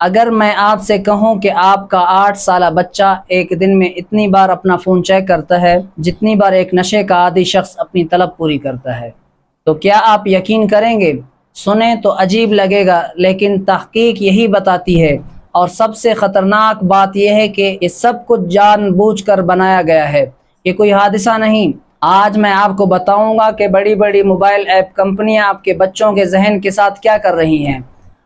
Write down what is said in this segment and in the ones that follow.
اگر میں آپ سے کہوں کہ آپ کا 8 سالہ بچہ ایک دن میں اتنی بار اپنا فون چیک کرتا ہے جتنی بار ایک نشے کا عادی شخص اپنی طلب پوری کرتا ہے، تو کیا آپ یقین کریں گے؟ سنیں تو عجیب لگے گا، لیکن تحقیق یہی بتاتی ہے، اور سب سے خطرناک بات یہ ہے کہ یہ سب کچھ جان بوجھ کر بنایا گیا ہے، یہ کوئی حادثہ نہیں۔ آج میں آپ کو بتاؤں گا کہ بڑی بڑی موبائل ایپ کمپنیاں آپ کے بچوں کے ذہن کے ساتھ کیا کر رہی ہیں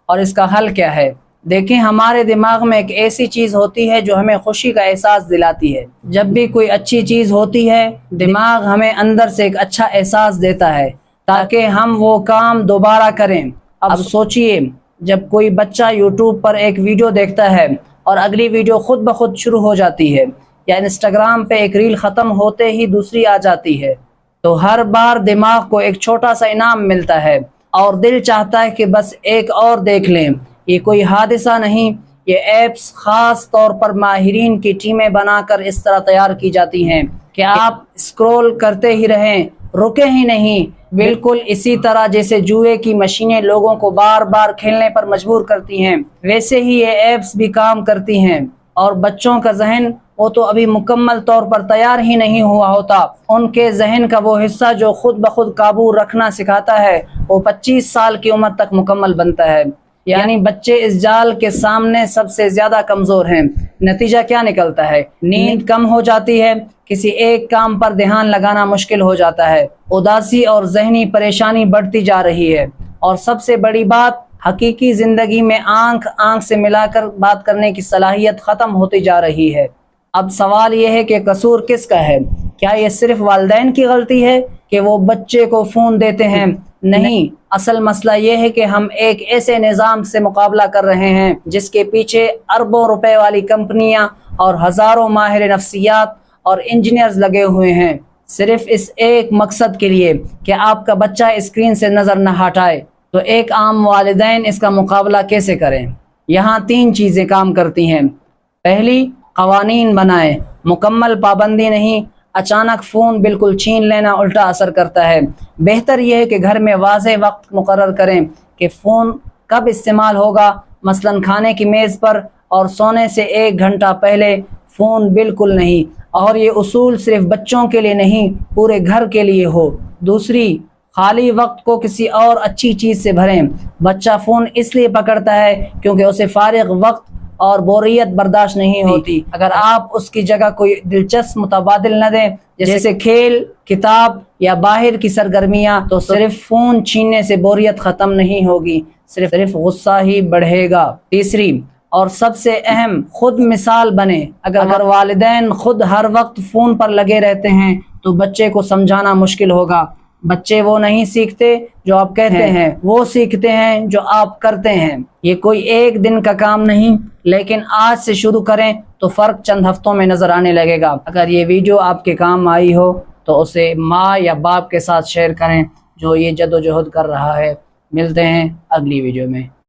اور اس کا حل کیا ہے۔ دیکھیں، ہمارے دماغ میں ایک ایسی چیز ہوتی ہے جو ہمیں خوشی کا احساس دلاتی ہے۔ جب بھی کوئی اچھی چیز ہوتی ہے، دماغ ہمیں اندر سے ایک اچھا احساس دیتا ہے تاکہ ہم وہ کام دوبارہ کریں۔ اب سوچئے، جب کوئی بچہ یوٹیوب پر ایک ویڈیو دیکھتا ہے اور اگلی ویڈیو خود بخود شروع ہو جاتی ہے، یا انسٹاگرام پہ ایک ریل ختم ہوتے ہی دوسری آ جاتی ہے، تو ہر بار دماغ کو ایک چھوٹا سا انعام ملتا ہے اور دل چاہتا ہے کہ بس ایک اور دیکھ لیں۔ یہ کوئی حادثہ نہیں، یہ ایپس خاص طور پر ماہرین کی ٹیمیں بنا کر اس طرح تیار کی جاتی ہیں کہ آپ اسکرول کرتے ہی رہیں، رکے ہی نہیں۔ بالکل اسی طرح جیسے جوئے کی مشینیں لوگوں کو بار بار کھیلنے پر مجبور کرتی ہیں، ویسے ہی یہ ایپس بھی کام کرتی ہیں۔ اور بچوں کا ذہن، وہ تو ابھی مکمل طور پر تیار ہی نہیں ہوا ہوتا، ان کے ذہن کا وہ حصہ جو خود بخود قابو رکھنا سکھاتا ہے وہ 25 سال کی عمر تک مکمل بنتا ہے۔ یعنی بچے اس جال کے سامنے سب سے زیادہ کمزور ہیں۔ نتیجہ کیا نکلتا ہے؟ نیند کم ہو جاتی ہے، کسی ایک کام پر دھیان لگانا مشکل ہو جاتا ہے، اداسی اور ذہنی پریشانی بڑھتی جا رہی ہے، اور سب سے بڑی بات، حقیقی زندگی میں آنکھ سے ملا کر بات کرنے کی صلاحیت ختم ہوتی جا رہی ہے۔ اب سوال یہ ہے کہ قصور کس کا ہے؟ کیا یہ صرف والدین کی غلطی ہے کہ وہ بچے کو فون دیتے ہیں؟ نہیں، اصل مسئلہ یہ ہے کہ ہم ایک ایسے نظام سے مقابلہ کر رہے ہیں جس کے پیچھے اربوں روپے والی کمپنیاں اور ہزاروں ماہر نفسیات اور انجینئرز لگے ہوئے ہیں، صرف اس ایک مقصد کے لیے کہ آپ کا بچہ اسکرین سے نظر نہ ہٹائے۔ تو ایک عام والدین اس کا مقابلہ کیسے کریں؟ یہاں 3 چیزیں کام کرتی ہیں۔ پہلی، قوانین بنائیں۔ مکمل پابندی نہیں، اچانک فون بالکل چھین لینا الٹا اثر کرتا ہے۔ بہتر یہ ہے کہ گھر میں واضح وقت مقرر کریں کہ فون کب استعمال ہوگا، مثلا کھانے کی میز پر، اور سونے سے 1 گھنٹہ پہلے فون بالکل نہیں، اور یہ اصول صرف بچوں کے لیے نہیں، پورے گھر کے لیے ہو۔ دوسری، خالی وقت کو کسی اور اچھی چیز سے بھریں۔ بچہ فون اس لیے پکڑتا ہے کیونکہ اسے فارغ وقت اور بوریت برداشت نہیں ہوتی۔ اگر آپ اس کی جگہ کوئی دلچسپ متبادل نہ دیں، جیسے کھیل، کتاب یا باہر کی سرگرمیاں، تو صرف فون چھیننے سے بوریت ختم نہیں ہوگی، صرف غصہ ہی بڑھے گا۔ تیسری اور سب سے اہم، خود مثال بنے۔ اگر والدین خود ہر وقت فون پر لگے رہتے ہیں تو بچے کو سمجھانا مشکل ہوگا۔ بچے وہ نہیں سیکھتے جو آپ کہتے ہیں، وہ سیکھتے ہیں جو آپ کرتے ہیں۔ یہ کوئی ایک دن کا کام نہیں، لیکن آج سے شروع کریں تو فرق چند ہفتوں میں نظر آنے لگے گا۔ اگر یہ ویڈیو آپ کے کام آئی ہو تو اسے ماں یا باپ کے ساتھ شیئر کریں جو یہ جدوجہد کر رہا ہے۔ ملتے ہیں اگلی ویڈیو میں۔